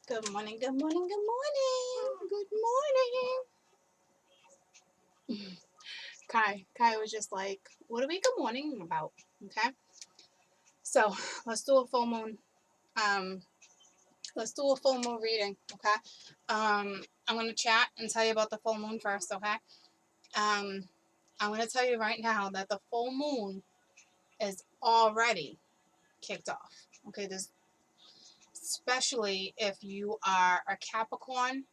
Good morning, good morning, good morning. Good morning. Kai was just like, what are we good morning about? Okay. So let's do a full moon. Um, let's do a full moon reading. Okay. I'm gonna chat and tell you about the full moon first, okay? Um, I'm gonna tell you right now that the full moon is already kicked off. Okay, this especially if you are a Capricorn,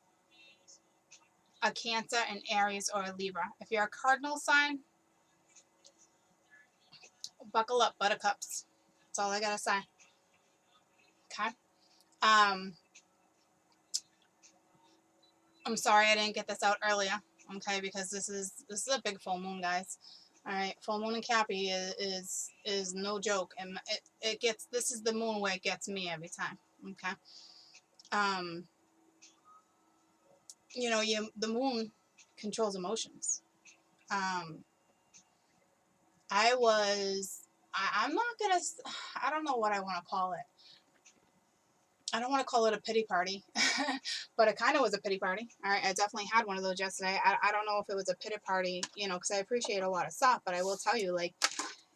a Cancer, an Aries, or a Libra. If you're a cardinal sign, buckle up, Buttercups. That's all I gotta say. Okay. Um, I'm sorry I didn't get this out earlier. Okay, because this is a big full moon, guys. All right, full moon and Cappy is no joke, and it gets this is the moon where it gets me every time. Okay. Um, the moon controls emotions. Um, I'm not gonna. I don't know what I want to call it. I don't want to call it a pity party, but it kind of was a pity party. All right, I definitely had one of those yesterday. I don't know if it was a pity party, because I appreciate a lot of stuff, but I will tell you, like,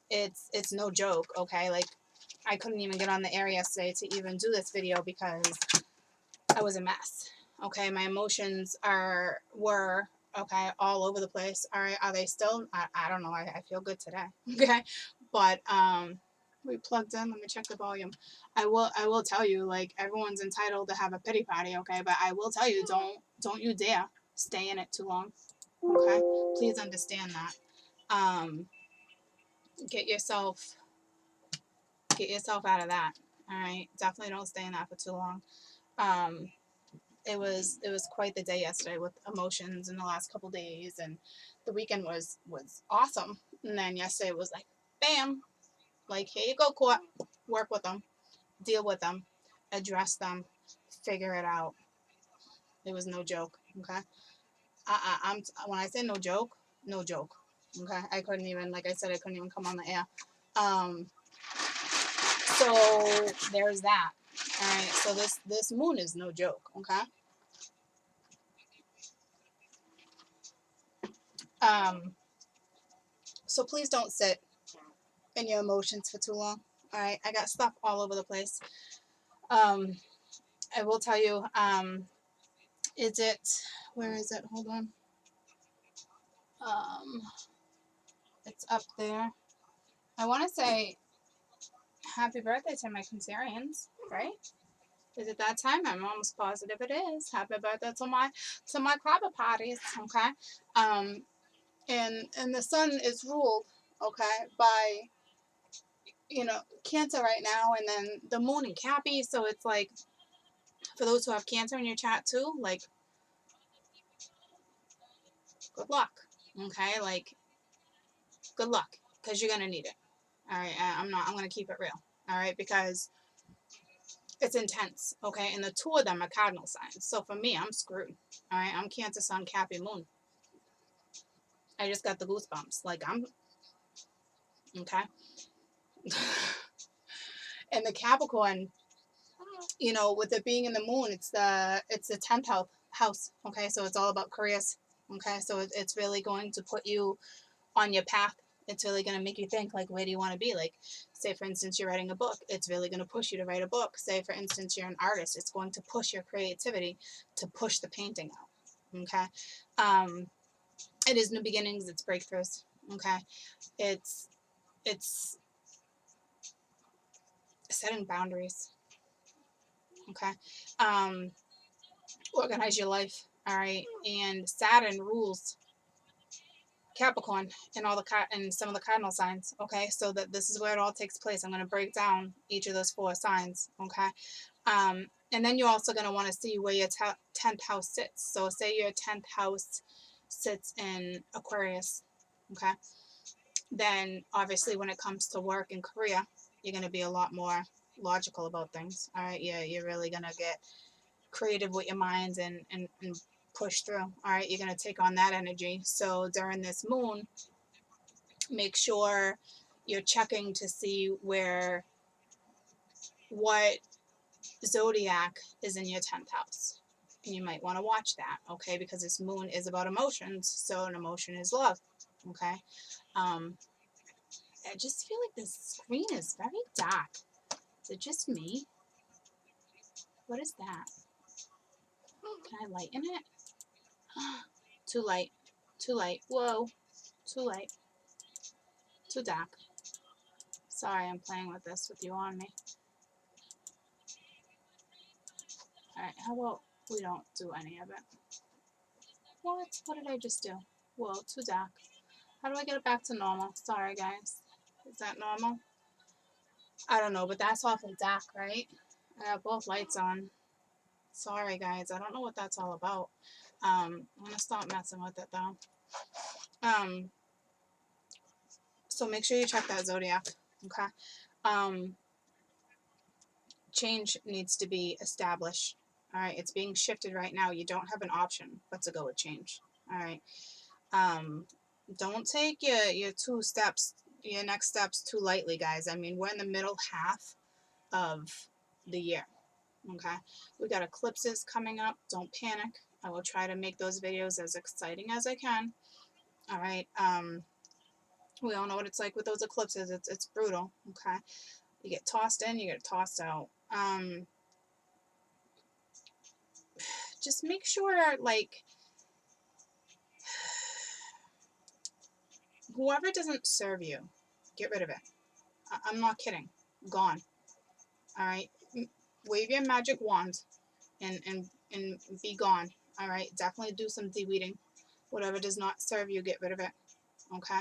it's no joke. Okay, like, I couldn't even get on the air yesterday to even do this video because I was a mess. Okay, my emotions were okay all over the place. All right, are they still? I don't know. I feel good today. Okay, but we plugged in. Let me check the volume. I will tell you, like, everyone's entitled to have a pity party. Okay, but I will tell you, don't you dare stay in it too long. Okay, please understand that. Um, get yourself get yourself out of that. All right, definitely don't stay in that for too long. Um, it was quite the day yesterday with emotions in the last couple days, and the weekend was awesome. And then yesterday was like, bam, like, here you go, court, work with them, deal with them, address them, figure it out. It was no joke. Okay, I'm when I say no joke, no joke. Okay, I couldn't even, like I said, I couldn't even come on the air. Um, so there's that. All right, so this moon is no joke. Okay. Um, so please don't sit in your emotions for too long. All right, I got stuff all over the place. Um, I will tell you. Is it? Where is it? Hold on. Um, it's up there. I want to say happy birthday to my Cancerians, right? Is it that time? I'm almost positive it is. Happy birthday to my Crabber parties. Okay. Um, and the sun is ruled, okay, by Cancer right now, and then the moon in Cappy. So it's like, for those who have Cancer in your chat too, like, good luck. Okay, like, good luck, because you're gonna need it. All right, I'm gonna keep it real. All right, because it's intense. Okay, and the two of them are cardinal signs. So for me, I'm screwed. All right, I'm Cancer Sun, Cappy Moon. I just got the goosebumps. Like, I'm okay. And the Capricorn, with it being in the moon, it's the 10th house. Okay, so it's all about careers. Okay, so it's really going to put you on your path. It's really going to make you think, like, where do you want to be? Like, say, for instance, you're writing a book. It's really going to push you to write a book. Say, for instance, you're an artist. It's going to push your creativity to push the painting out. Okay. Um, it is new beginnings. It's breakthroughs. Okay. It's setting boundaries. Okay. Um, organize your life. All right. And Saturn rules Capricorn and and some of the cardinal signs. Okay, so that this is where it all takes place. I'm going to break down each of those four signs. Okay, and then you're also going to want to see where your 10th house sits. So say your 10th house sits in Aquarius. Okay, then obviously when it comes to work and career, you're going to be a lot more logical about things. All right, you're really going to get creative with your minds and push through. All right, you're going to take on that energy. So during this moon, make sure you're checking to see what Zodiac is in your 10th house. And you might want to watch that, okay? Because this moon is about emotions, so an emotion is love, okay? I just feel like this screen is very dark. Is it just me? What is that? Can I lighten it? Too light. Too light. Whoa. Too light. Too dark. Sorry, I'm playing with this with you on me. Alright, how about we don't do any of it? What? What did I just do? Whoa, too dark. How do I get it back to normal? Sorry, guys. Is that normal? I don't know, but that's awfully dark, right? I have both lights on. Sorry, guys. I don't know what that's all about. I'm going to stop messing with it, though. So make sure you check that Zodiac, okay? Change needs to be established, all right? It's being shifted right now. You don't have an option but to go with change, all right? Don't take your your next steps too lightly, guys. I mean, we're in the middle half of the year, okay? We got eclipses coming up. Don't panic. I will try to make those videos as exciting as I can, all right? We all know what it's like with those eclipses. It's brutal, okay? You get tossed in, you get tossed out. Just make sure, like, whoever doesn't serve you, get rid of it. I'm not kidding. Gone. All right? Wave your magic wand and be gone. All right? Definitely do some de-weeding. Whatever does not serve you, get rid of it. Okay?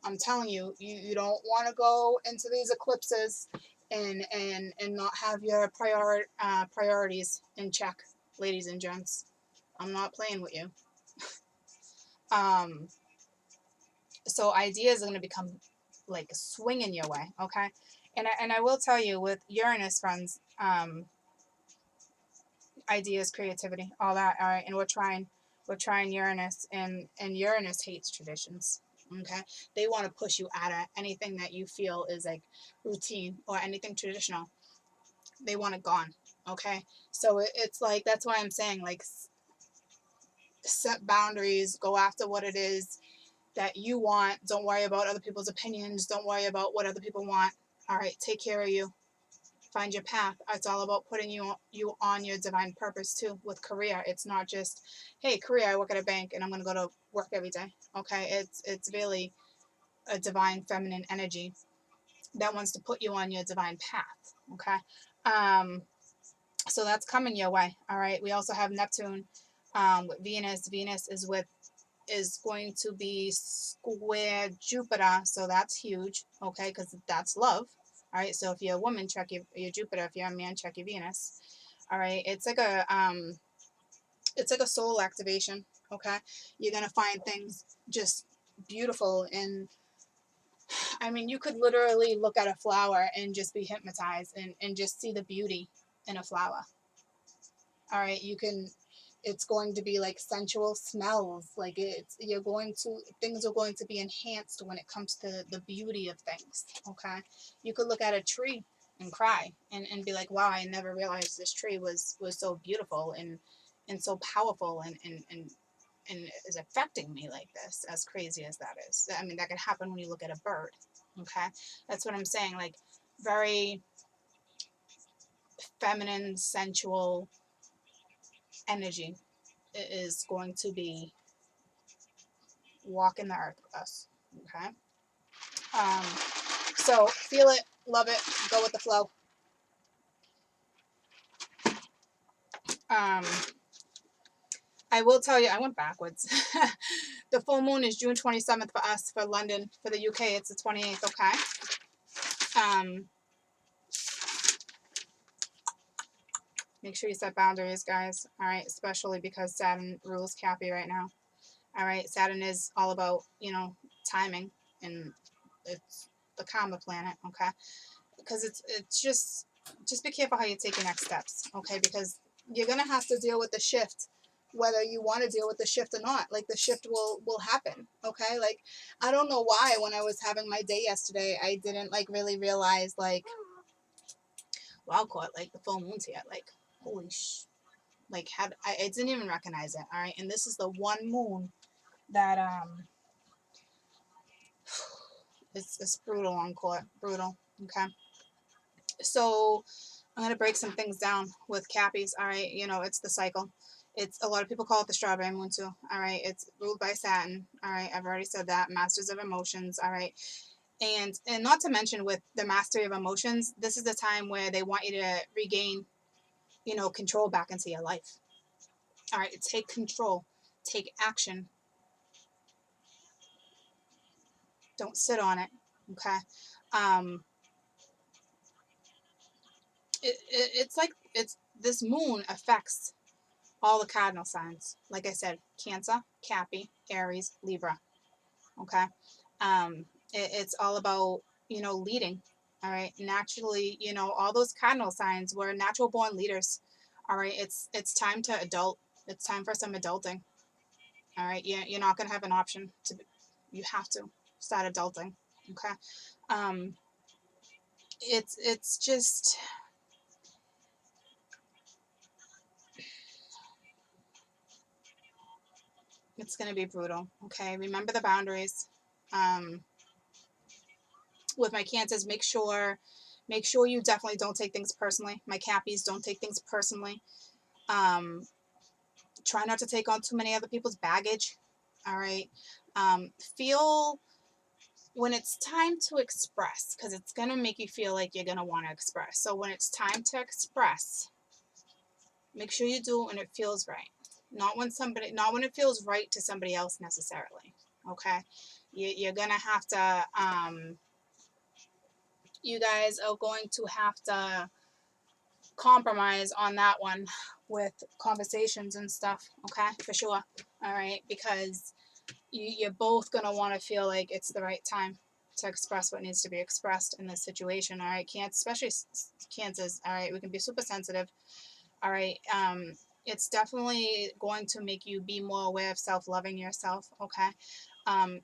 I'm telling you, you don't want to go into these eclipses and not have your priorities in check, ladies and gents. I'm not playing with you. So ideas are going to become like swinging your way, okay? And I will tell you, with Uranus, friends, ideas, creativity, all that, all right? And we're trying Uranus, and Uranus hates traditions, okay? They want to push you out of anything that you feel is like routine or anything traditional. They want it gone, okay? So it's like, that's why I'm saying, like, set boundaries, go after what it is that you want. Don't worry about other people's opinions. Don't worry about what other people want. All right, take care of you. Find your path. It's all about putting you on your divine purpose too. With career, it's not just, hey, career, I work at a bank and I'm gonna go to work every day. Okay, it's really a divine feminine energy that wants to put you on your divine path. Okay, so that's coming your way. All right. We also have Neptune with Venus. Venus is going to be square Jupiter, so that's huge, okay, because that's love. All right, so if you're a woman, check your Jupiter. If you're a man, check your Venus. All right, it's like a soul activation, okay? You're gonna find things just beautiful, and I mean, you could literally look at a flower and just be hypnotized and just see the beauty in a flower. All right, it's going to be like sensual smells, like things are going to be enhanced when it comes to the beauty of things, okay? You could look at a tree and cry and be like, wow, I never realized this tree was so beautiful and so powerful and is affecting me like this, as crazy as that is. I mean, that could happen when you look at a bird, okay? That's what I'm saying, like, very feminine, sensual energy is going to be walking the earth with us, okay? So feel it, love it, go with the flow. I will tell you, I went backwards. The full moon is June 27th for us, for London. For the UK, it's the 28th, okay? Make sure you set boundaries, guys, all right? Especially because Saturn rules Cappy right now, all right? Saturn is all about, timing, and it's the karma planet, okay? Because it's just be careful how you take your next steps, okay? Because you're gonna have to deal with the shift, whether you want to deal with the shift or not. Like, the shift will happen, okay? Like, I don't know why when I was having my day yesterday, I didn't like really realize like Wow, caught like the full moon's here. Like, holy like I didn't even recognize it. All right, and this is the one moon that it's brutal on court, brutal. Okay, so I'm gonna break some things down with Cappies. All right, you know it's the cycle. It's a lot of people call it the strawberry moon too. All right, it's ruled by Saturn. All right, I've already said that. Masters of emotions. All right, and not to mention with the mastery of emotions, this is the time where they want you to regain, you know, control back into your life. All right, take control, take action. Don't sit on it. Okay. Um, it's like it's this moon affects all the cardinal signs. Like I said, Cancer, Cappy, Aries, Libra. Okay. It's all about, you know, leading. All right. Naturally, you know, all those cardinal signs were natural born leaders. All right. It's time to adult. It's time for some adulting. All right. You're not gonna have an option to. You have to start adulting. Okay. Um, it's just it's gonna be brutal. Okay. Remember the boundaries. Um, with my cancers, make sure you definitely don't take things personally. My Cappies, don't take things personally. Um, try not to take on too many other people's baggage. All right. Feel when it's time to express, because it's gonna make you feel like you're gonna want to express. So when it's time to express, make sure you do it when it feels right. Not when it feels right to somebody else necessarily. Okay. You're gonna have to you guys are going to have to compromise on that one with conversations and stuff. Okay, for sure. All right, because you're both gonna want to feel like it's the right time to express what needs to be expressed in this situation. All right, can't especially cancers. All right, we can be super sensitive. All right, it's definitely going to make you be more aware of self-loving yourself. Okay.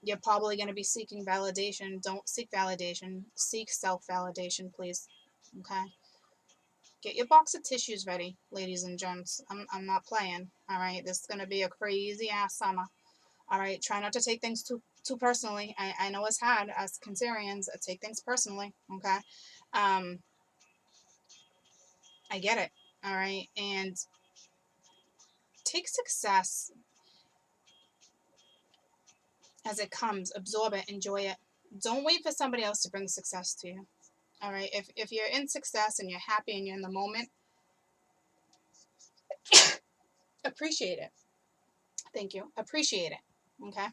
You're probably going to be seeking validation. Don't seek validation. Seek self-validation, please. Okay. Get your box of tissues ready, ladies and gents. I'm not playing. All right. This is going to be a crazy ass summer. All right. Try not to take things too personally. I know it's hard as Cancerians. Take things personally. Okay. Um, I get it. All right. And take success as it comes. Absorb it. Enjoy it. Don't wait for somebody else to bring success to you. All right. If you're in success and you're happy and you're in the moment, appreciate it. Thank you. Appreciate it. Okay.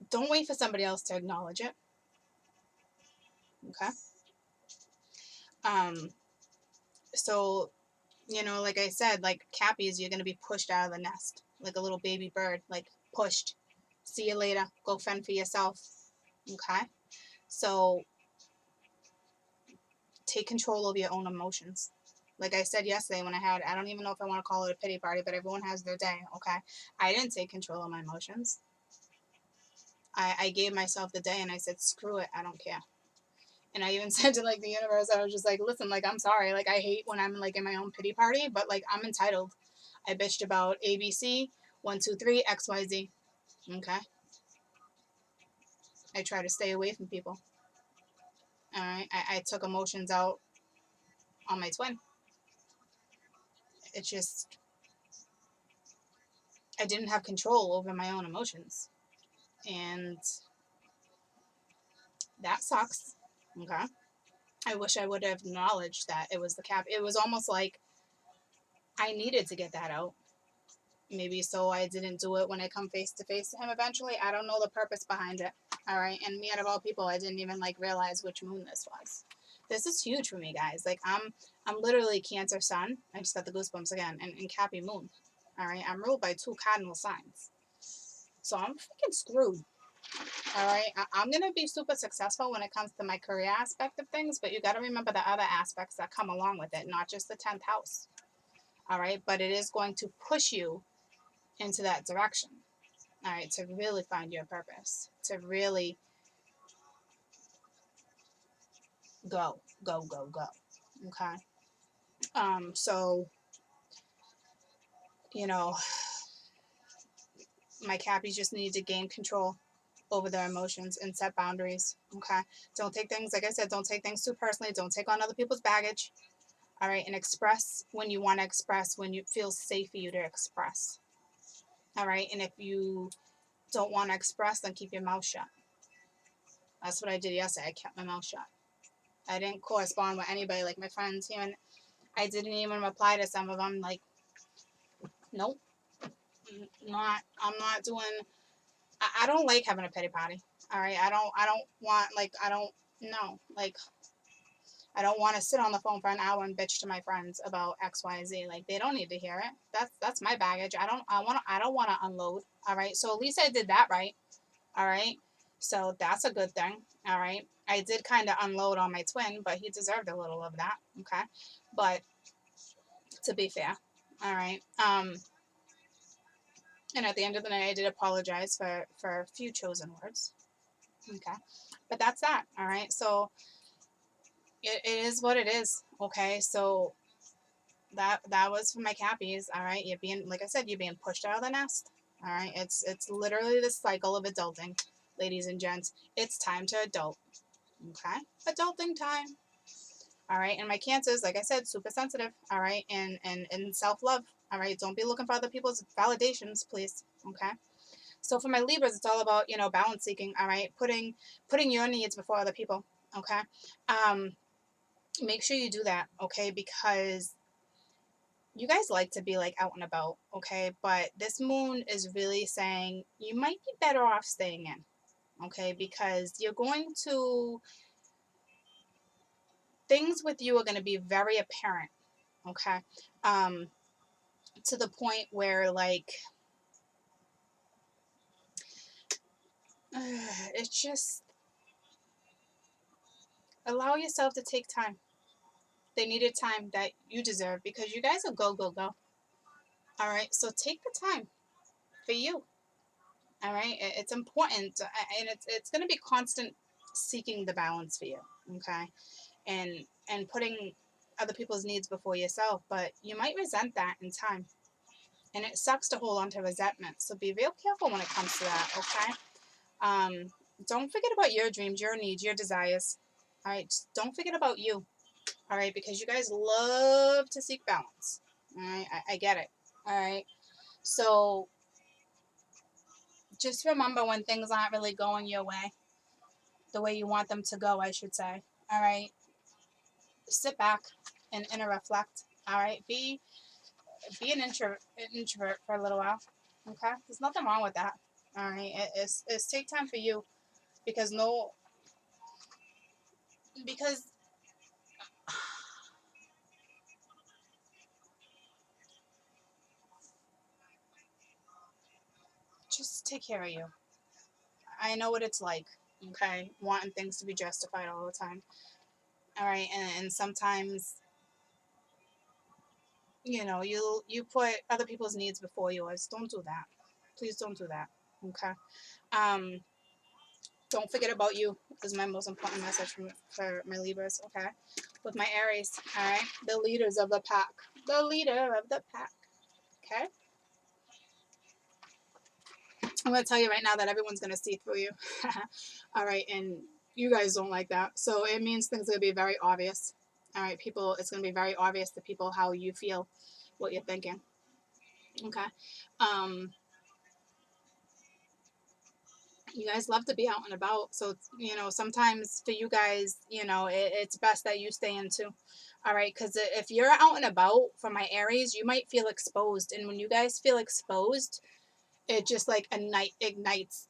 Don't wait for somebody else to acknowledge it. Okay. Um, so, you know, like I said, like Cappies, you're going to be pushed out of the nest like a little baby bird, like pushed. See you later. Go fend for yourself. Okay. So take control of your own emotions. Like I said yesterday when I don't even know if I want to call it a pity party, but everyone has their day. Okay. I didn't take control of my emotions. I gave myself the day and I said, screw it. I don't care. And I even said to like the universe, I was just like, listen, like, I'm sorry. Like, I hate when I'm like in my own pity party, but like, I'm entitled. I bitched about ABC, 1, 2, 3, XYZ. Okay. I try to stay away from people. All right. I took emotions out on my twin. It's just, I didn't have control over my own emotions. And that sucks. Okay. I wish I would have acknowledged that it was the cap. It was almost like I needed to get that out. Maybe so I didn't do it when I come face to face to him eventually. I don't know the purpose behind it. All right. And me out of all people, I didn't even like realize which moon this was. This is huge for me, guys. Like I'm literally Cancer Sun. I just got the goosebumps again. And Cappy Moon. All right. I'm ruled by 2 cardinal signs. So I'm freaking screwed. All right. I'm going to be super successful when it comes to my career aspect of things, but you got to remember the other aspects that come along with it, not just the 10th house. All right. But it is going to push you into that direction. All right. To really find your purpose, to really go. go, go, go. Okay. So, you know, my Cappies just need to gain control over their emotions and set boundaries. Okay. Don't take things, like I said, don't take things too personally. Don't take on other people's baggage. All right. And express when you want to express, when it feels safe for you to express. All right. And if you don't want to express, then keep your mouth shut. That's what I did yesterday. I kept my mouth shut. I didn't correspond with anybody, like my friends here, and I didn't even reply to some of them. Like, nope, not. I'm not doing. I don't like having a pity party. All right. I don't want, like, I don't. No. Like, I don't want to sit on the phone for an hour and bitch to my friends about X, Y, Z. Like, they don't need to hear it. That's my baggage. I don't want to unload. All right. So at least I did that right. All right. So that's a good thing. All right. I did kind of unload on my twin, but he deserved a little of that. Okay. But to be fair. All right. And at the end of the night, I did apologize for a few chosen words. Okay. But that's that. All right. So it is what it is. Okay. So that was for my Cappies. All right. You're being, like I said, you're being pushed out of the nest. All right. It's literally the cycle of adulting, ladies and gents. It's time to adult. Okay. Adulting time. All right. And my Cancers, like I said, super sensitive. All right. And self-love. All right. Don't be looking for other people's validations, please. Okay. So for my Libras, it's all about, balance seeking. All right. Putting your needs before other people. Okay. Um, make sure you do that. Okay. Because you guys like to be like out and about. Okay. But this moon is really saying you might be better off staying in. Okay. Because you're going to, things with you are going to be very apparent. Okay. Um, to the point where, like, it's just, allow yourself to take time. They needed time that you deserve because you guys are go, go, go. All right. So take the time for you. All right. It's important. And it's going to be constant seeking the balance for you. Okay. And putting other people's needs before yourself. But you might resent that in time. And it sucks to hold on to resentment. So be real careful when it comes to that. Okay. Um, don't forget about your dreams, your needs, your desires. All right. Just don't forget about you. All right. Because you guys love to seek balance. All right. I get it. All right. So just remember when things aren't really going your way, the way you want them to go, I should say. All right. Sit back and reflect. All right. Be an introvert for a little while. Okay. There's nothing wrong with that. All right. It's take time for you because because just take care of you. I know what it's like. Okay. Wanting things to be justified all the time. All right. And sometimes, you put other people's needs before yours. Don't do that. Please don't do that. Okay. Um, don't forget about you is my most important message for my Libras. Okay. With my Aries. All right. The leaders of the pack. The leader of the pack. Okay. I'm going to tell you right now that everyone's going to see through you. All right. And you guys don't like that. So it means things are going to be very obvious. All right. People, it's going to be very obvious to people how you feel, what you're thinking. Okay. Um, you guys love to be out and about. So, sometimes for you guys, it's best that you stay in too. All right. Because if you're out and about for my Aries, you might feel exposed. And when you guys feel exposed, it just like ignites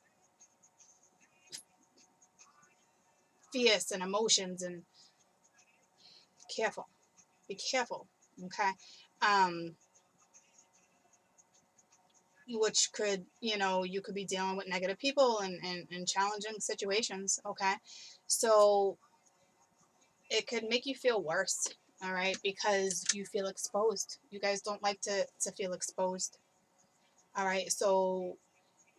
fierce and emotions and careful. Be careful. Okay. Um, which could, you could be dealing with negative people and challenging situations. Okay. So it could make you feel worse. All right. Because you feel exposed. You guys don't like to feel exposed. All right. So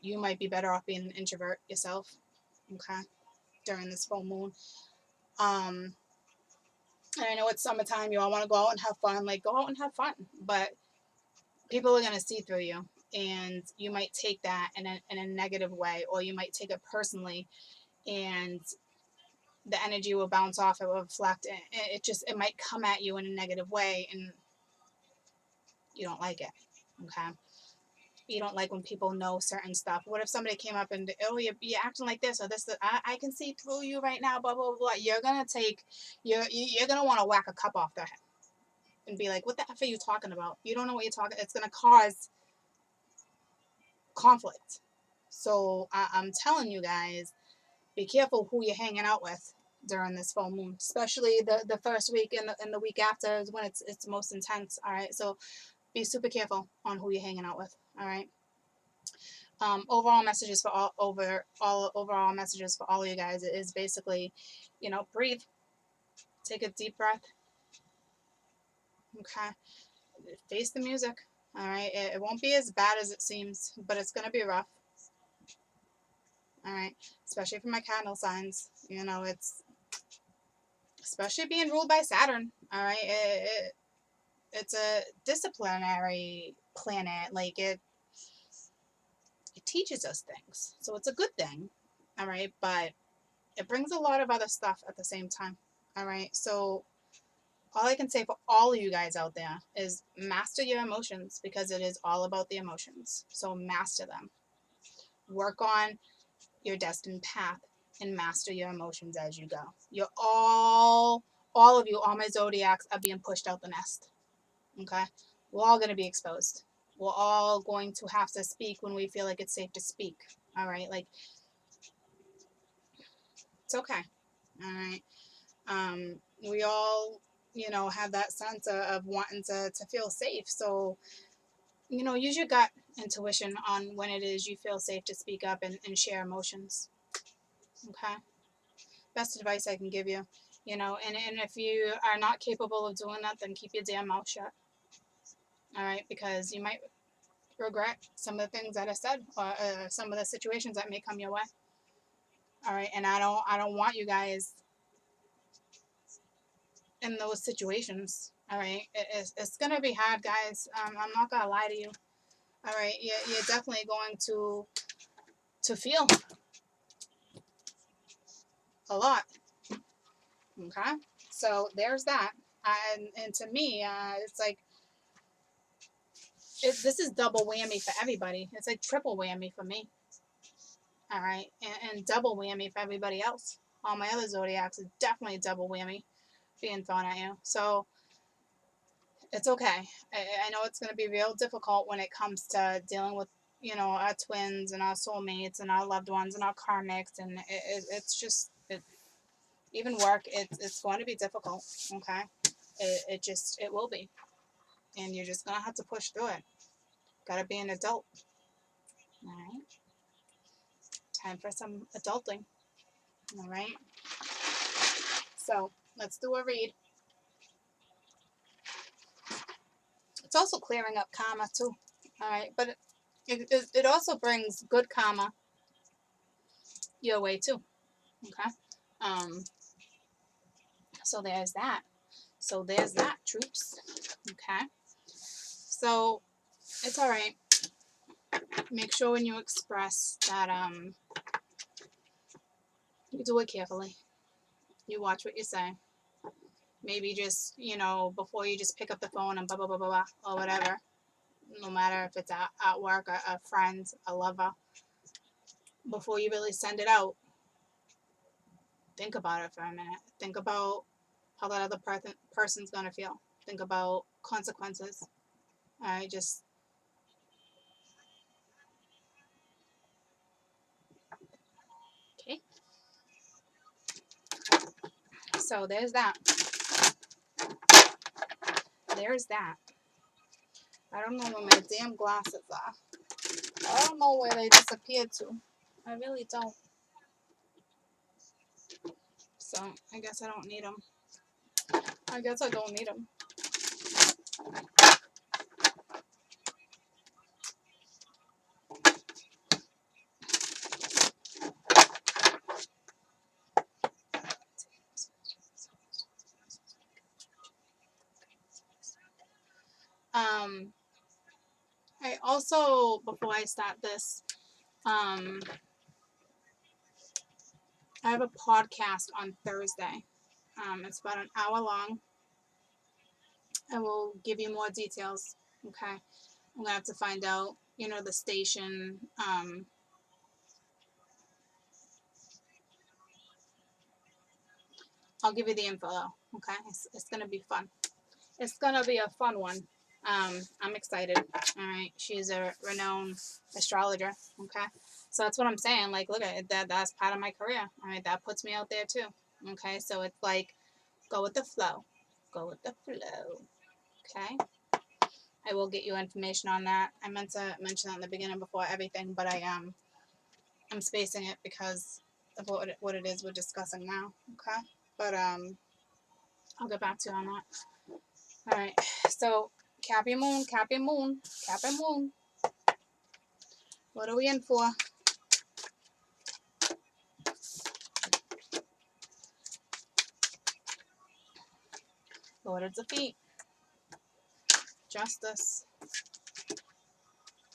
you might be better off being an introvert yourself. Okay. During this full moon. Um, And I know it's summertime, you all want to go out and have fun. Like, go out and have fun. But people are going to see through you. And you might take that in a negative way, or you might take it personally. And the energy will bounce off, it will reflect. It might come at you in a negative way. And you don't like it. Okay. You don't like when people know certain stuff. What if somebody came up and, oh, you're acting like this or this? I can see through you right now, blah, blah, blah. You're going to want to whack a cup off their head and be like, what the F are you talking about? You don't know what you're talking. It's going to cause conflict. So I'm telling you guys, be careful who you're hanging out with during this full moon, especially the first week and the week after is when it's most intense. All right. So be super careful on who you're hanging out with. All right. Overall messages for overall messages for all of you guys is basically, breathe, take a deep breath. Okay. Face the music. All right. It won't be as bad as it seems, but it's going to be rough. All right. Especially for my cardinal signs. It's especially being ruled by Saturn. All right. It's a disciplinary planet. Like it teaches us things. So it's a good thing. All right. But it brings a lot of other stuff at the same time. All right. So all I can say for all of you guys out there is master your emotions, because it is all about the emotions. So master them. Work on your destined path and master your emotions as you go. You're all of you, all my zodiacs are being pushed out the nest. Okay? We're all going to be exposed. We're all going to have to speak when we feel like it's safe to speak. All right? Like, it's okay. All right? We all, have that sense of wanting to feel safe. So, use your gut intuition on when it is you feel safe to speak up and share emotions. Okay? Best advice I can give you. And if you are not capable of doing that, then keep your damn mouth shut. All right? Because you might regret some of the things that I said, or some of the situations that may come your way. All right? And I don't want you guys in those situations. All right? It's going to be hard, guys. I'm not going to lie to you. All right? You're definitely going to feel a lot. Okay? So there's that. And to me, it's like, this is double whammy for everybody. It's like triple whammy for me. All right? And double whammy for everybody else. All my other zodiacs is definitely double whammy being thrown at you. So it's okay. I know it's going to be real difficult when it comes to dealing with, our twins and our soulmates and our loved ones and our karmics. And it's just, even work, it's going to be difficult. Okay? It will be. And you're just going to have to push through it. Got to be an adult. All right? Time for some adulting. All right? So let's do a read. It's also clearing up karma too. All right? But it also brings good karma your way too. Okay? So there's that. Troops. Okay? So it's all right. Make sure when you express that you do it carefully. You watch what you say. Maybe just, before you just pick up the phone and blah, blah, blah, blah, blah, or whatever. No matter if it's at work, a friend, a lover. Before you really send it out, think about it for a minute. Think about how that other person's going to feel. Think about consequences. All right, just... Okay. So there's that. I don't know where my damn glasses are. I don't know where they disappeared to. I really don't. So I guess I don't need them. I guess I don't need them. I also, before I start this, I have a podcast on Thursday. It's about an hour long. I will give you more details. Okay. I'm going to have to find out, the station. I'll give you the info though. Okay. It's going to be fun. It's going to be a fun one. I'm excited. All right. She's a renowned astrologer. Okay. So that's what I'm saying. Like, look at it. That's part of my career. All right. That puts me out there too. Okay. So it's like, go with the flow. Go with the flow. Okay. I will get you information on that. I meant to mention that in the beginning before everything, but I'm spacing it because of what it is we're discussing now. Okay. But I'll get back to you on that. All right. So Cappy Moon, Cappy Moon, Cappy Moon. What are we in for? Lord of Defeat. Justice.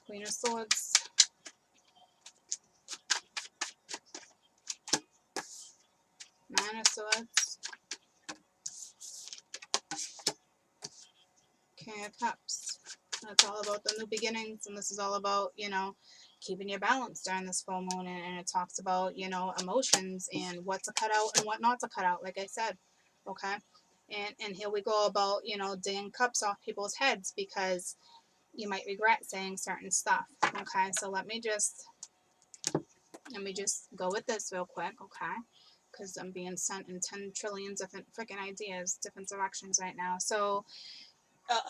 Queen of Swords. Nine of Swords. King of Cups. That's all about the new beginnings, and this is all about, keeping your balance during this full moon, and it talks about, emotions and what to cut out and what not to cut out, like I said, okay? And here we go about, dinging cups off people's heads because you might regret saying certain stuff, okay? So let me just go with this real quick, okay? Because I'm being sent in 10 trillion different freaking ideas, different directions right now. So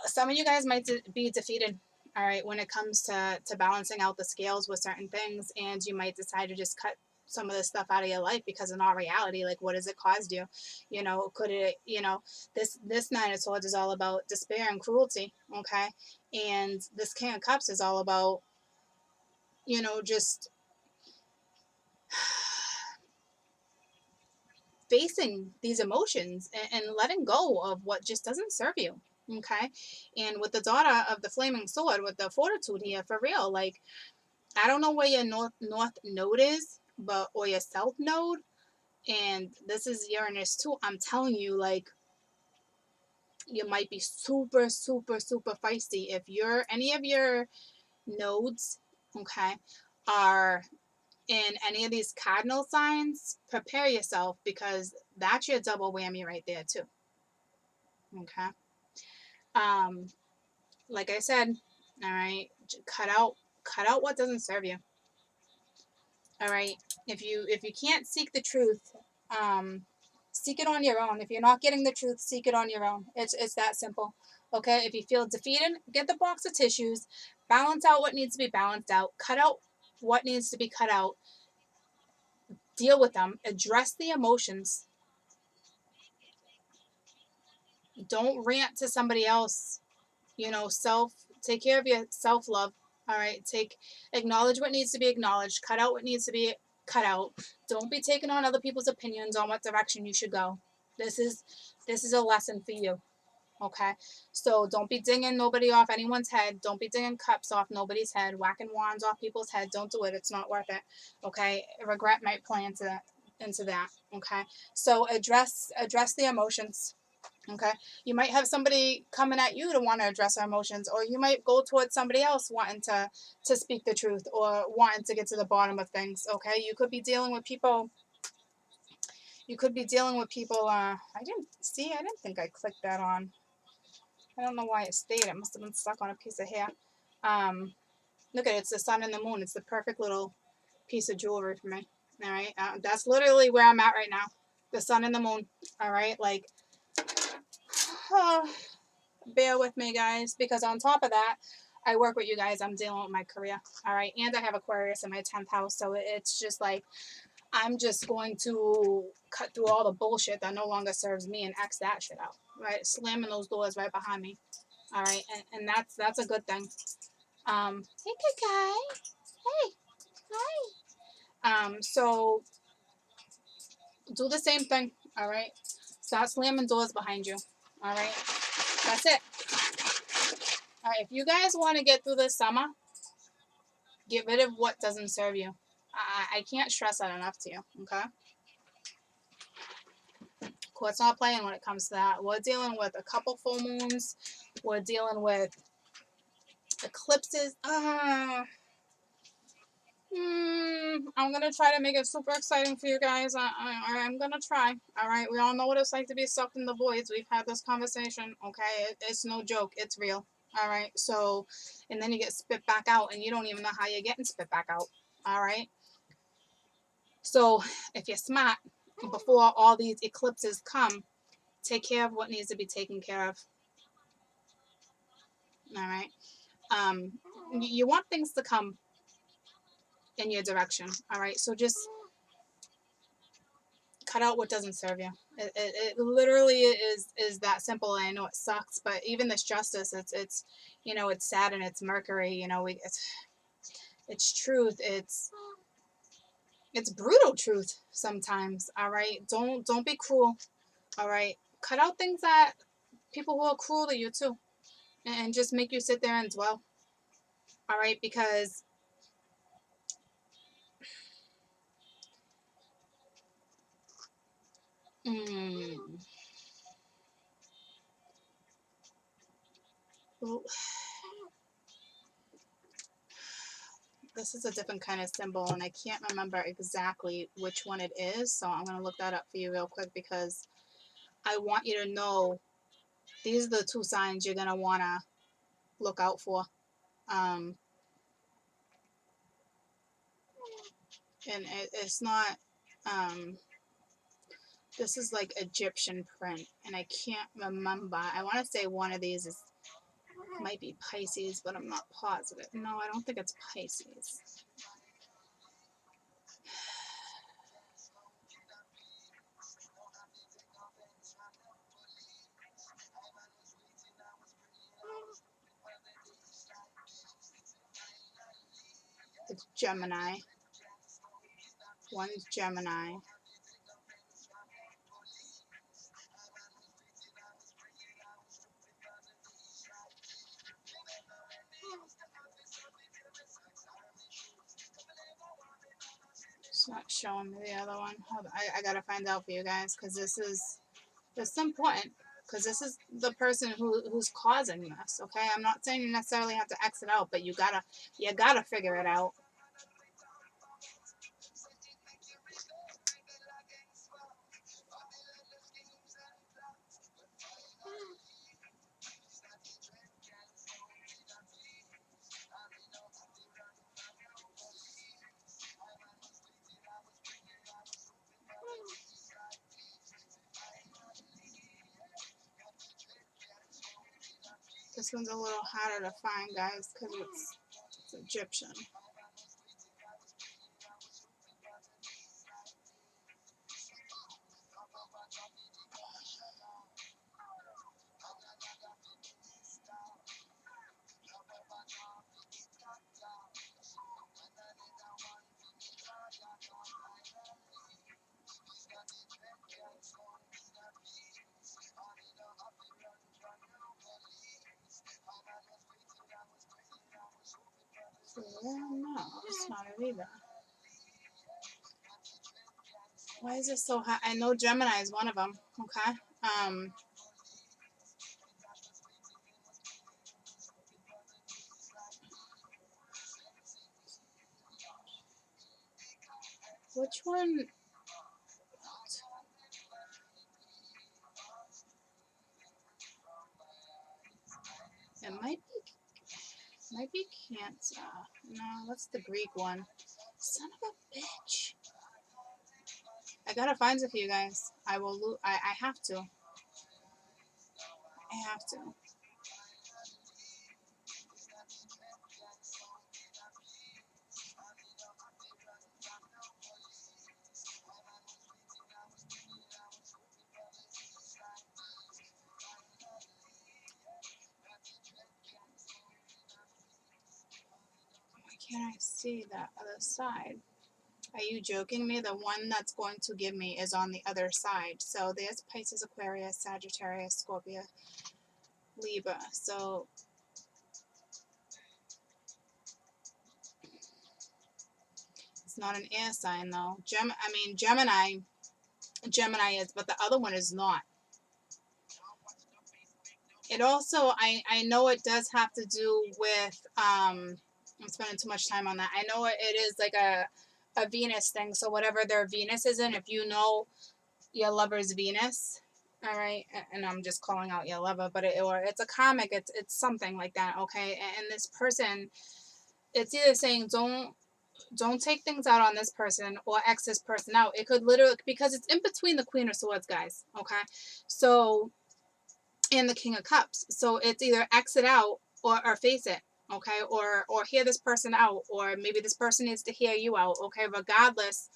some of you guys might be defeated, all right, when it comes to balancing out the scales with certain things, and you might decide to just cut some of this stuff out of your life because in all reality, like, what has it caused you? Could it, this Nine of Swords is all about despair and cruelty, okay? And this King of Cups is all about, just facing these emotions and letting go of what just doesn't serve you. Okay. And with the daughter of the flaming sword, with the fortitude here, for real, like, I don't know where your north node is, or your south node, and this is Uranus too. I'm telling you, like, you might be super, super, super feisty if any of your nodes, okay, are in any of these cardinal signs. Prepare yourself, because that's your double whammy right there too. Okay. Like I said, all right, cut out what doesn't serve you. All right. If you can't seek the truth, seek it on your own. If you're not getting the truth, seek it on your own. It's that simple. Okay. If you feel defeated, get the box of tissues, balance out what needs to be balanced out, cut out what needs to be cut out, deal with them, address the emotions. Don't rant to somebody else. Take care of your self-love. All right. Acknowledge what needs to be acknowledged, cut out what needs to be cut out. Don't be taking on other people's opinions on what direction you should go. This is a lesson for you. Okay. So don't be dinging nobody off anyone's head. Don't be dinging cups off nobody's head, whacking wands off people's head. Don't do it. It's not worth it. Okay. Regret might play into that. Okay. So address the emotions. Okay. You might have somebody coming at you to want to address their emotions, or you might go towards somebody else wanting to speak the truth or wanting to get to the bottom of things. Okay. You could be dealing with people. I didn't think I clicked that on. I don't know why it stayed. It must have been stuck on a piece of hair. Look at it. It's the sun and the moon. It's the perfect little piece of jewelry for me. All right. That's literally where I'm at right now. The sun and the moon. All right. Like, bear with me, guys, because on top of that, I work with you guys. I'm dealing with my career. All right. And I have Aquarius in my 10th house. So it's just like, I'm just going to cut through all the bullshit that no longer serves me and X that shit out. Right. Slamming those doors right behind me. All right. And that's a good thing. Hey, good guy. Hey. Hi. So do the same thing. All right. Start slamming doors behind you. All right. That's it. All right, if you guys want to get through this summer, get rid of what doesn't serve you. I can't stress that enough to you, okay? Court's not playing when it comes to that. We're dealing with a couple full moons. We're dealing with eclipses. I'm going to try to make it super exciting for you guys. I'm going to try. All right. We all know what it's like to be sucked in the voids. We've had this conversation. Okay. It's no joke. It's real. All right. So, and then you get spit back out and you don't even know how you're getting spit back out. All right. So, if you're smart, before all these eclipses come, take care of what needs to be taken care of. All right. You want things to come in your direction. All right. So just cut out what doesn't serve you. It literally is that simple. And I know it sucks, but even this justice, it's you know, it's Saturn, it's Mercury. You know, it's truth. It's brutal truth sometimes. All right. Don't be cruel. All right. Cut out things that people who are cruel to you too, and just make you sit there and dwell. All right, because mm, this is a different kind of symbol, and I can't remember exactly which one it is, so I'm going to look that up for you real quick because I want you to know these are the two signs you're going to want to look out for. Um, and it's not, um, this is like Egyptian print, and I can't remember. I want to say one of these might be Pisces, but I'm not positive. No, I don't think it's Pisces. It's Gemini. One's Gemini. It's not showing me the other one. Hold on. I gotta find out for you guys because this is important because this is the person who's causing this. Okay, I'm not saying you necessarily have to exit out, but you gotta figure it out. This one's a little harder to find, guys, because it's Egyptian. So, no, it's not it either. Why is it so hard? I know Gemini is one of them. Okay. Which one? It might be Cancer. No, that's the Greek one. Son of a bitch. I gotta find it for you guys. I will. I have to. I have to. Why can't I see that other side? Are you joking me? The one that's going to give me is on the other side. So there's Pisces, Aquarius, Sagittarius, Scorpio, Libra. So It's not an air sign though. Gemini is, but the other one is not. It also, I know it does have to do with, I'm spending too much time on that. I know it is like a Venus thing. So whatever their Venus is in, if you know your lover's Venus, all right, and I'm just calling out your lover, but or it's a comic, it's something like that, okay? And this person, it's either saying don't take things out on this person or X this person out. It could literally, because it's in between the Queen of Swords, guys, okay? So, and the King of Cups. So it's either exit out or face it, okay? Or hear this person out, or maybe this person needs to hear you out, okay? Regardless,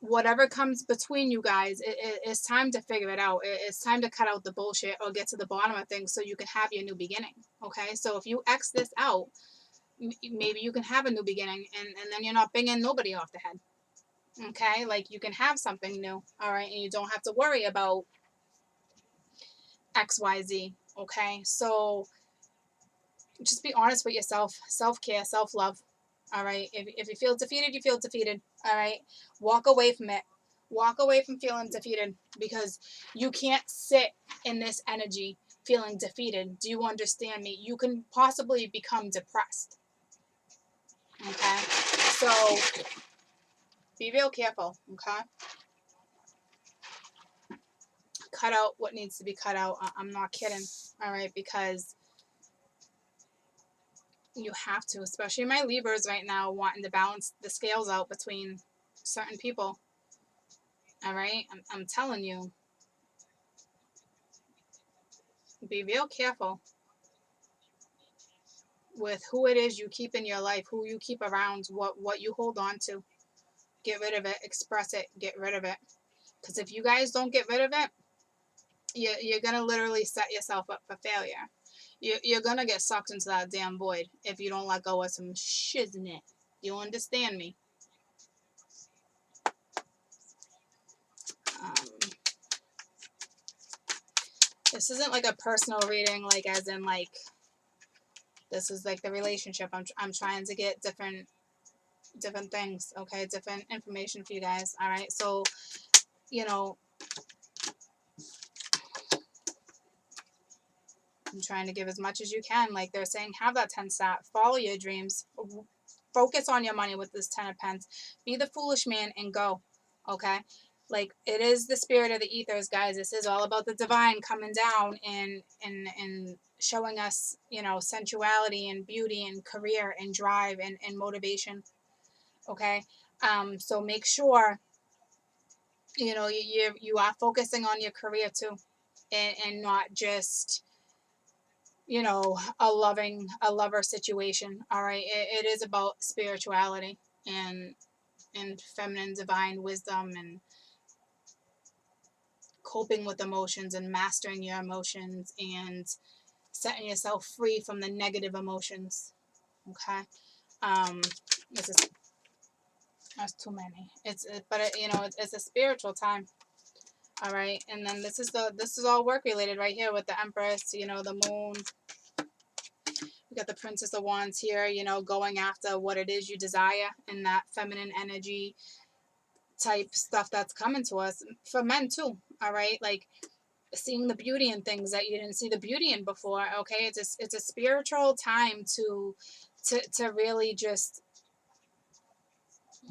whatever comes between you guys, it's time to figure it out. It's time to cut out the bullshit or get to the bottom of things so you can have your new beginning, okay? So if you X this out, maybe you can have a new beginning, and then you're not binging nobody off the head, okay? Like, you can have something new, all right? And you don't have to worry about XYZ, okay? So just be honest with yourself. Self-care, self-love, all right? If you feel defeated, you feel defeated, all right? Walk away from it. Walk away from feeling defeated, because you can't sit in this energy feeling defeated. Do you understand me? You can possibly become depressed, okay? So be real careful, okay? Cut out what needs to be cut out. I'm not kidding, all right? Because you have to, especially my Libras right now, wanting to balance the scales out between certain people, all right? I'm telling you, be real careful with who it is you keep in your life, who you keep around, what you hold on to. Get rid of it, express it, get rid of it. Because if you guys don't get rid of it, you're going to literally set yourself up for failure. You're going to get sucked into that damn void if you don't let go of some shiznit. You understand me? Um, this isn't like a personal reading, like as in like, this is like the relationship. I'm trying to get different things, okay? Different information for you guys, all right? So, you know, I'm trying to give as much as you can. Like they're saying, have that 10 stat. Follow your dreams. Focus on your money with this 10 of pence. Be the foolish man and go, okay? Like, it is the spirit of the ethers, guys. This is all about the divine coming down and showing us, you know, sensuality and beauty and career and drive and motivation, okay? So make sure, you know, you are focusing on your career too, and not just, you know, a lover situation, all right? It is about spirituality and feminine divine wisdom and coping with emotions and mastering your emotions and setting yourself free from the negative emotions, okay? This is, that's too many. You know, it's a spiritual time, all right? And then this is all work related right here with the Empress, you know, the moon. We got the Princess of Wands here, you know, going after what it is you desire and that feminine energy type stuff that's coming to us. For men too, all right? Like, seeing the beauty in things that you didn't see the beauty in before, okay? It's a spiritual time to really just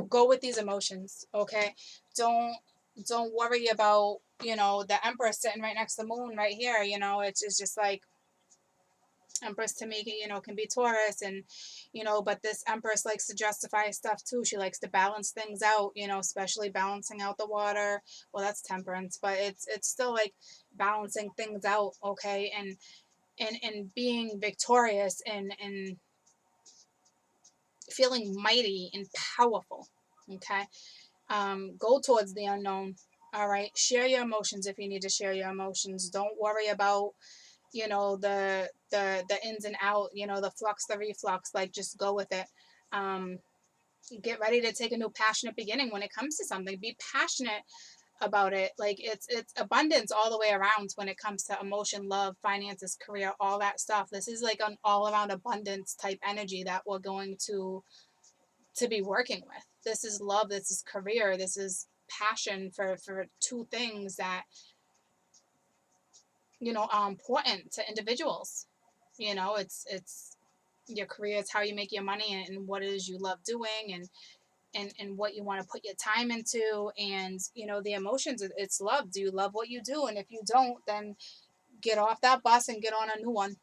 go with these emotions, okay? Don't worry about, you know, the Empress sitting right next to the moon right here, you know. It's just like, Empress to me, you know, can be Taurus, and, you know, but this Empress likes to justify stuff too. She likes to balance things out, you know, especially balancing out the water. Well, that's Temperance, but it's still like balancing things out, okay? And being victorious and feeling mighty and powerful, okay? Go towards the unknown, all right? Share your emotions if you need to share your emotions. Don't worry about, you know, the ins and out, you know, the flux, the reflux. Like, just go with it. Get ready to take a new passionate beginning when it comes to something. Be passionate about it. Like, it's abundance all the way around when it comes to emotion, love, finances, career, all that stuff. This is like an all around abundance type energy that we're going to to be working with. This is love, this is career, this is passion for two things that, you know, are important to individuals. You know, it's your career is how you make your money, and what it is you love doing, and what you want to put your time into, and you know, the emotions, it's love. Do you love what you do? And if you don't, then get off that bus and get on a new one.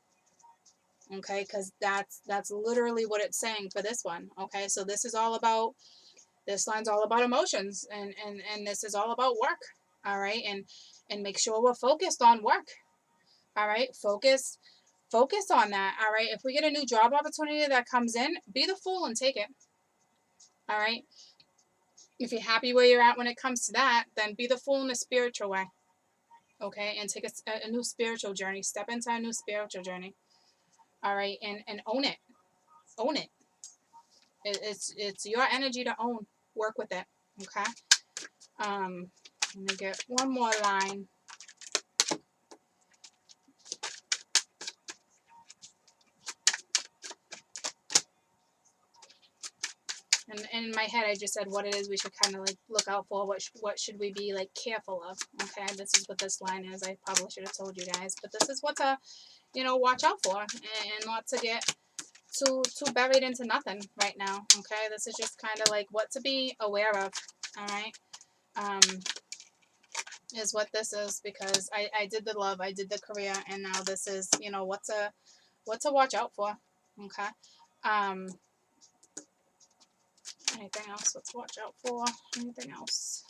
Okay, because that's literally what it's saying for this one. Okay, so this is all about, this line's all about emotions, and this is all about work. All right, and make sure we're focused on work. All right, focus on that. All right, if we get a new job opportunity that comes in, be the fool and take it. All right, if you're happy where you're at when it comes to that, then be the fool in a spiritual way. Okay, and take a new spiritual journey. Step into a new spiritual journey. All right, and own it. Own it. It's your energy to own. Work with it. Okay. Let me get one more line. And in my head, I just said what it is we should kind of like look out for. What should we be like careful of? Okay, this is what this line is. I probably should have told you guys, but this is what to, you know, watch out for, and not to get too buried into nothing right now. Okay, this is just kind of like what to be aware of. All right, is what this is, because I did the love, I did the career, and now this is, you know, what to watch out for. Okay. Anything else? Let's watch out for. Anything else?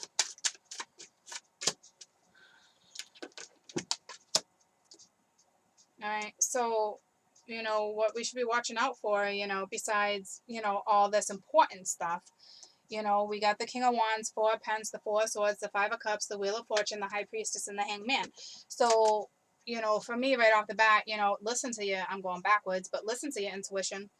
All right. So, you know, what we should be watching out for, you know, besides, you know, all this important stuff. You know, we got the King of Wands, Four of Pens, the Four of Swords, the Five of Cups, the Wheel of Fortune, the High Priestess, and the Hanged Man. So, you know, for me right off the bat, you know, listen to your, I'm going backwards, but listen to your intuition.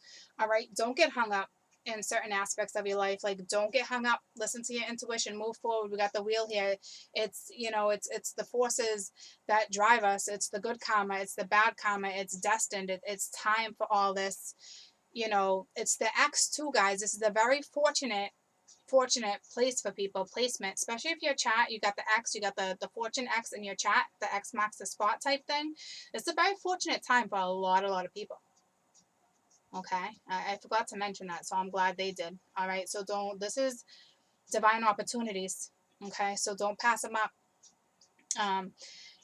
All right. Don't get hung up in certain aspects of your life. Like, don't get hung up. Listen to your intuition. Move forward. We got the wheel here. It's, you know, it's the forces that drive us. It's the good karma. It's the bad karma. It's destined. It's time for all this. You know, it's the X too, guys. This is a very fortunate place for people, placement, especially if your chat, you got the X, you got the fortune X in your chat, the X marks the spot type thing. It's a very fortunate time for a lot of people. Okay, I forgot to mention that, so I'm glad they did. All right, so don't, this is divine opportunities. Okay, so don't pass them up.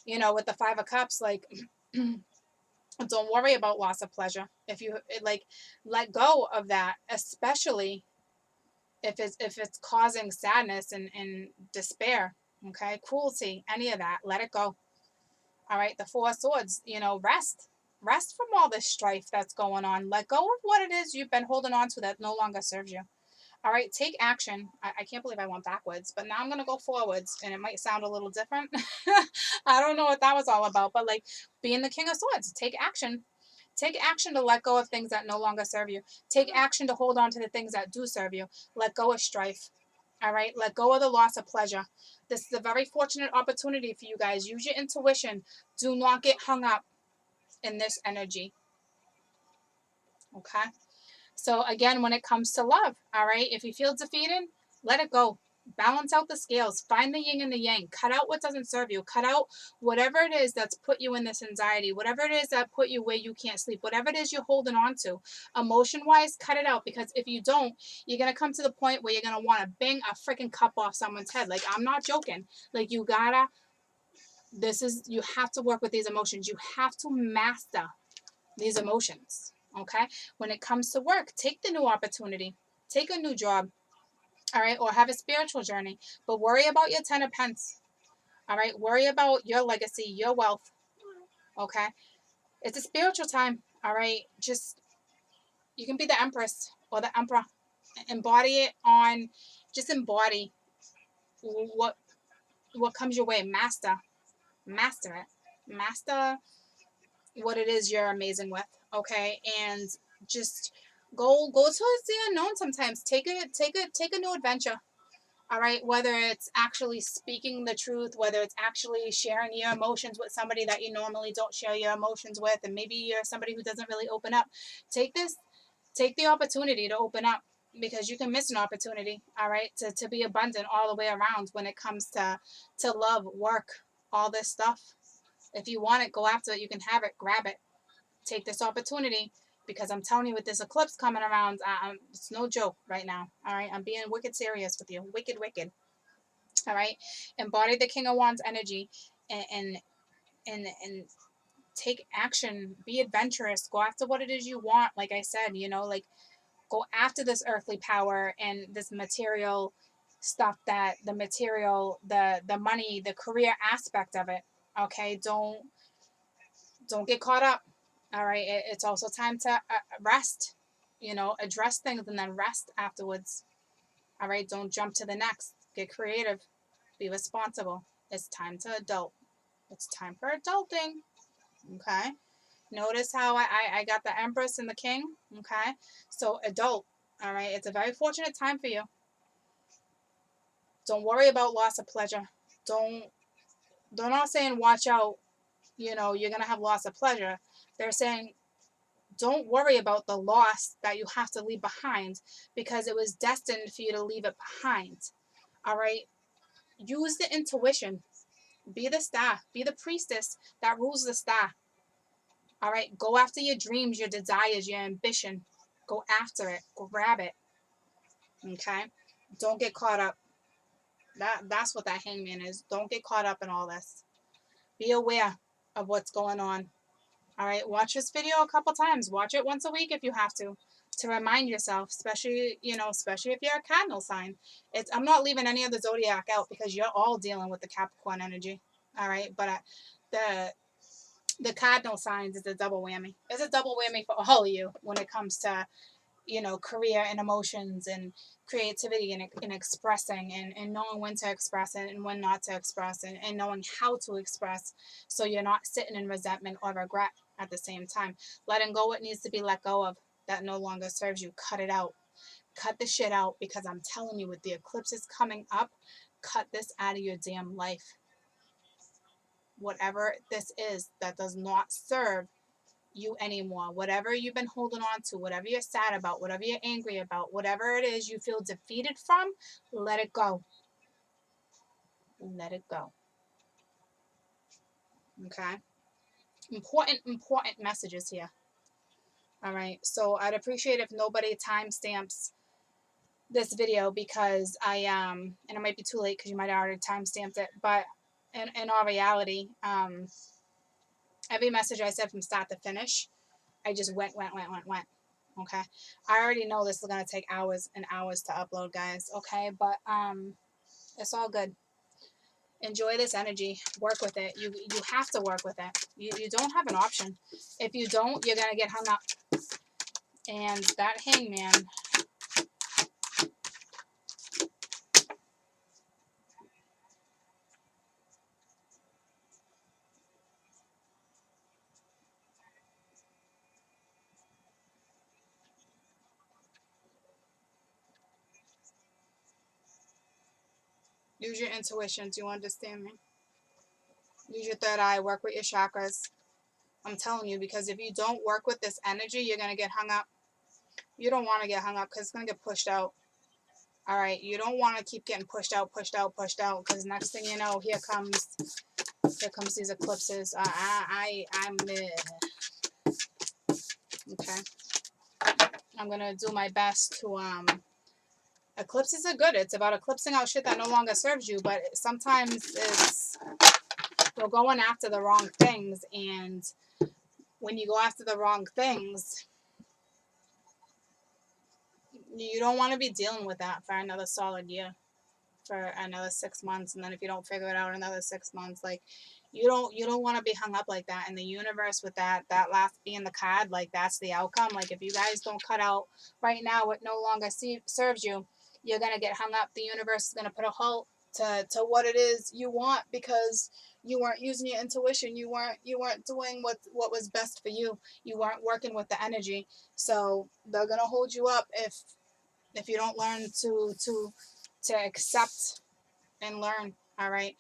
You know, with the Five of Cups, like, don't worry about loss of pleasure. If you like, let go of that, especially if it's causing sadness and despair. Okay, cruelty, any of that, let it go. All right, the Four of Swords, you know, rest from all this strife that's going on. Let go of what it is you've been holding on to that no longer serves you. All right, take action. I can't believe I went backwards, but now I'm going to go forwards, and it might sound a little different. I don't know what that was all about, but like, being the King of Swords, take action. Take action to let go of things that no longer serve you. Take action to hold on to the things that do serve you. Let go of strife. All right, let go of the loss of pleasure. This is a very fortunate opportunity for you guys. Use your intuition. Do not get hung up in this energy. Okay? So again, when it comes to love, all right, if you feel defeated, let it go. Balance out the scales. Find the yin and the yang. Cut out what doesn't serve you. Cut out whatever it is that's put you in this anxiety, whatever it is that put you where you can't sleep, whatever it is you're holding on to. Emotion-wise, cut it out, because if you don't, you're going to come to the point where you're going to want to bang a freaking cup off someone's head. Like, I'm not joking. Like, you have to work with these emotions. You have to master these emotions. Okay? When it comes to work, take the new opportunity. Take a new job. All right? Or have a spiritual journey. But worry about your 10 of Pence. All right? Worry about your legacy, your wealth. Okay? It's a spiritual time. All right? Just, you can be the Empress or the Emperor. Just embody what comes your way. Master it. Master what it is you're amazing with. Okay? And just go towards the unknown sometimes. Take a new adventure. All right, whether it's actually speaking the truth, whether it's actually sharing your emotions with somebody that you normally don't share your emotions with, and maybe you're somebody who doesn't really open up. Take the opportunity to open up. because you can miss an opportunity, all right, to be abundant all the way around when it comes to love, work, all this stuff. If you want it, go after it. You can have it, grab it, take this opportunity, because I'm telling you, with this eclipse coming around, it's no joke right now, all right? I'm being wicked serious with you, wicked, wicked, all right? Embody the King of Wands energy, and and take action, be adventurous, go after what it is you want. Like I said, you know, like, go after this earthly power and this material stuff, that the material, the money, the career aspect of it. Okay, don't get caught up. All right, it's also time to rest. You know, address things and then rest afterwards. All right, don't jump to the next. Get creative. Be responsible. It's time to adult. It's time for adulting. Okay. Notice how I got the Empress and the King. Okay. So adult. All right. It's a very fortunate time for you. Don't worry about loss of pleasure. Don't, they're not saying watch out, you know, you're gonna have loss of pleasure. They're saying don't worry about the loss that you have to leave behind, because it was destined for you to leave it behind. All right. Use the intuition. Be the star. Be the priestess that rules the star. All right. Go after your dreams, your desires, your ambition. Go after it. Grab it. Okay. Don't get caught up. That's what that hangman is. Don't get caught up in all this. Be aware of what's going on. All right. Watch this video a couple times. Watch it once a week if you have to remind yourself, especially, you know, especially if you're a cardinal sign. I'm not leaving any of the zodiac out, because you're all dealing with the Capricorn energy. All right. But the the cardinal signs is a double whammy. It's a double whammy for all of you when it comes to, you know, career and emotions and creativity and expressing, and knowing when to express it and when not to express, and knowing how to express, so you're not sitting in resentment or regret at the same time. Letting go what needs to be let go of, that no longer serves you. Cut it out. Cut the shit out, because I'm telling you, with the eclipses coming up, cut this out of your damn life. Whatever this is that does not serve you anymore, whatever you've been holding on to, whatever you're sad about, whatever you're angry about, whatever it is you feel defeated from, let it go. Let it go. Okay. Important messages here. All right. So I'd appreciate if nobody timestamps this video, because and it might be too late because you might have already timestamped it, but in all reality, every message I said from start to finish, I just went. Okay. I already know this is going to take hours and hours to upload, guys. Okay. But it's all good. Enjoy this energy. Work with it. You have to work with it. You don't have an option. If you don't, you're going to get hung up. And that hangman, use your intuition. Do you understand me? Use your third eye. Work with your chakras. I'm telling you, because if you don't work with this energy, you're going to get hung up. You don't want to get hung up, because it's going to get pushed out. All right. You don't want to keep getting pushed out, because next thing you know, here comes these eclipses. I'm okay. I'm going to do my best to, eclipses are good. It's about eclipsing out shit that no longer serves you, but sometimes we're going after the wrong things, and when you go after the wrong things, you don't want to be dealing with that for another solid year, for another 6 months, and then if you don't figure it out another 6 months, like, you don't want to be hung up like that. In the universe, with that last being the card, like, that's the outcome. Like, if you guys don't cut out right now what no longer serves you, you're gonna get hung up. The universe is gonna put a halt to what it is you want, because you weren't using your intuition. You weren't doing what was best for you. You weren't working with the energy. So they're gonna hold you up if you don't learn to accept and learn. All right.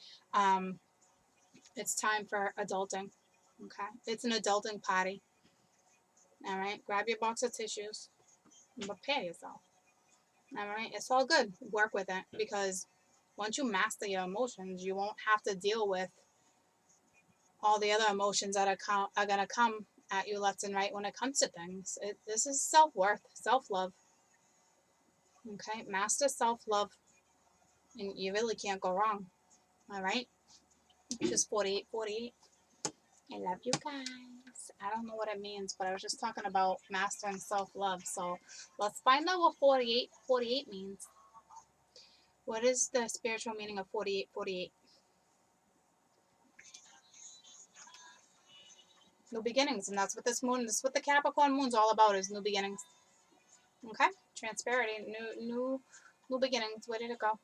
It's time for adulting. Okay. It's an adulting party. All right. Grab your box of tissues and prepare yourself. All right, it's all good. Work with it, because once you master your emotions, you won't have to deal with all the other emotions that are gonna come at you left and right when it comes to things. This is self-worth, self-love. Okay, master self-love, and you really can't go wrong. All right, just 48, 48. I love you guys. I don't know what it means, but I was just talking about mastering self-love. So let's find out what 48, 48 means. What is the spiritual meaning of 48, 48? New beginnings, and that's what this moon, this is what the Capricorn moon's all about, is new beginnings. Okay, transparency, new beginnings. Where did it go?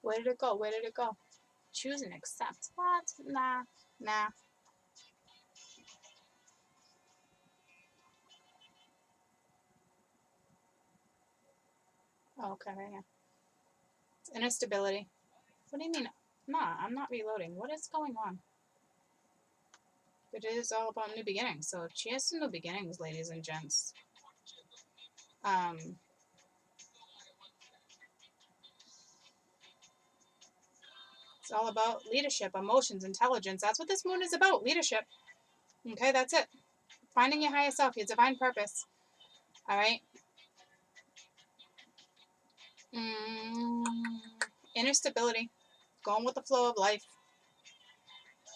Where did it go? Where did it go? Choose and accept. What? Nah, nah. Oh, okay, right here. It's inner stability. What do you mean? Nah, I'm not reloading. What is going on? It is all about new beginnings. So cheers to new beginnings, ladies and gents. Um, it's all about leadership, emotions, intelligence. That's what this moon is about. Leadership. Okay, that's it. Finding your higher self, your divine purpose. All right. Mm, inner stability. Going with the flow of life.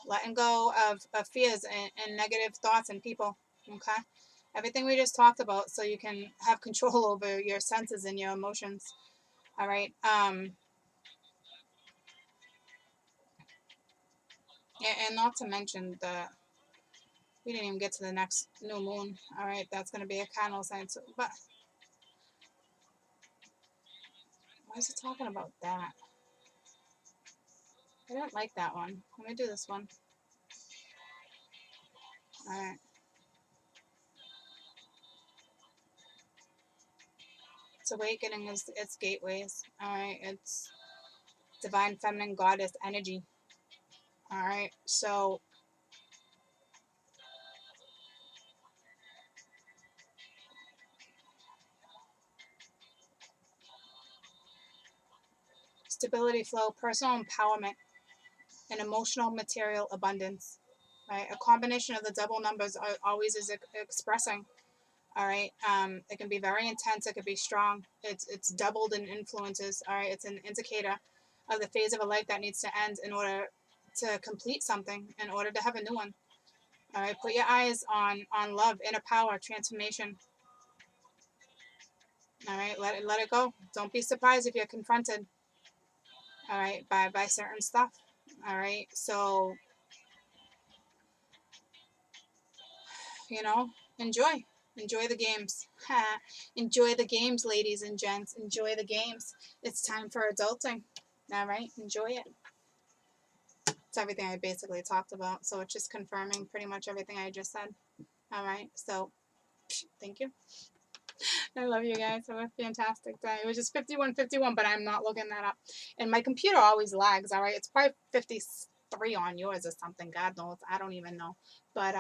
Letting go of fears and negative thoughts and people. Okay. Everything we just talked about, so you can have control over your senses and your emotions. All right. And not to mention we didn't even get to the next new moon. All right, that's going to be a cardinal sign. So, but why is it talking about that? I don't like that one. Let me do this one. All right. It's awakening is its gateways. All right. It's divine feminine goddess energy. All right. So stability, flow, personal empowerment, and emotional material abundance. Right. A combination of the double numbers always is expressing. All right. It can be very intense. It could be strong. It's doubled in influences. All right. It's an indicator of the phase of a life that needs to end in order to complete something, in order to have a new one. All right. Put your eyes on love, inner power, transformation. All right. Let it go. Don't be surprised if you're confronted. All right. By certain stuff. All right. So enjoy. Enjoy the games. Enjoy the games, ladies and gents. Enjoy the games. It's time for adulting. All right, enjoy it. It's everything I basically talked about. So it's just confirming pretty much everything I just said. All right, so thank you. I love you guys. Have a fantastic day. It was just 51:51, but I'm not looking that up. And my computer always lags. All right, it's probably 53 on yours or something. God knows. I don't even know. But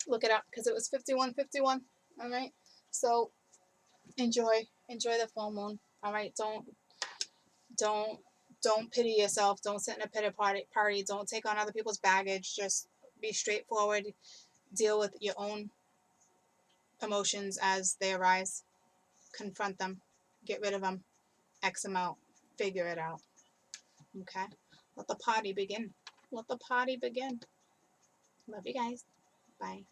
look it up, because it was 51:51. All right, so enjoy the full moon. All right, don't don't pity yourself. Don't sit in a pity party. Don't take on other people's baggage. Just be straightforward. Deal with your own emotions as they arise. Confront them. Get rid of them. X them out. Figure it out. Okay. Let the party begin. Let the party begin. Love you guys. Bye.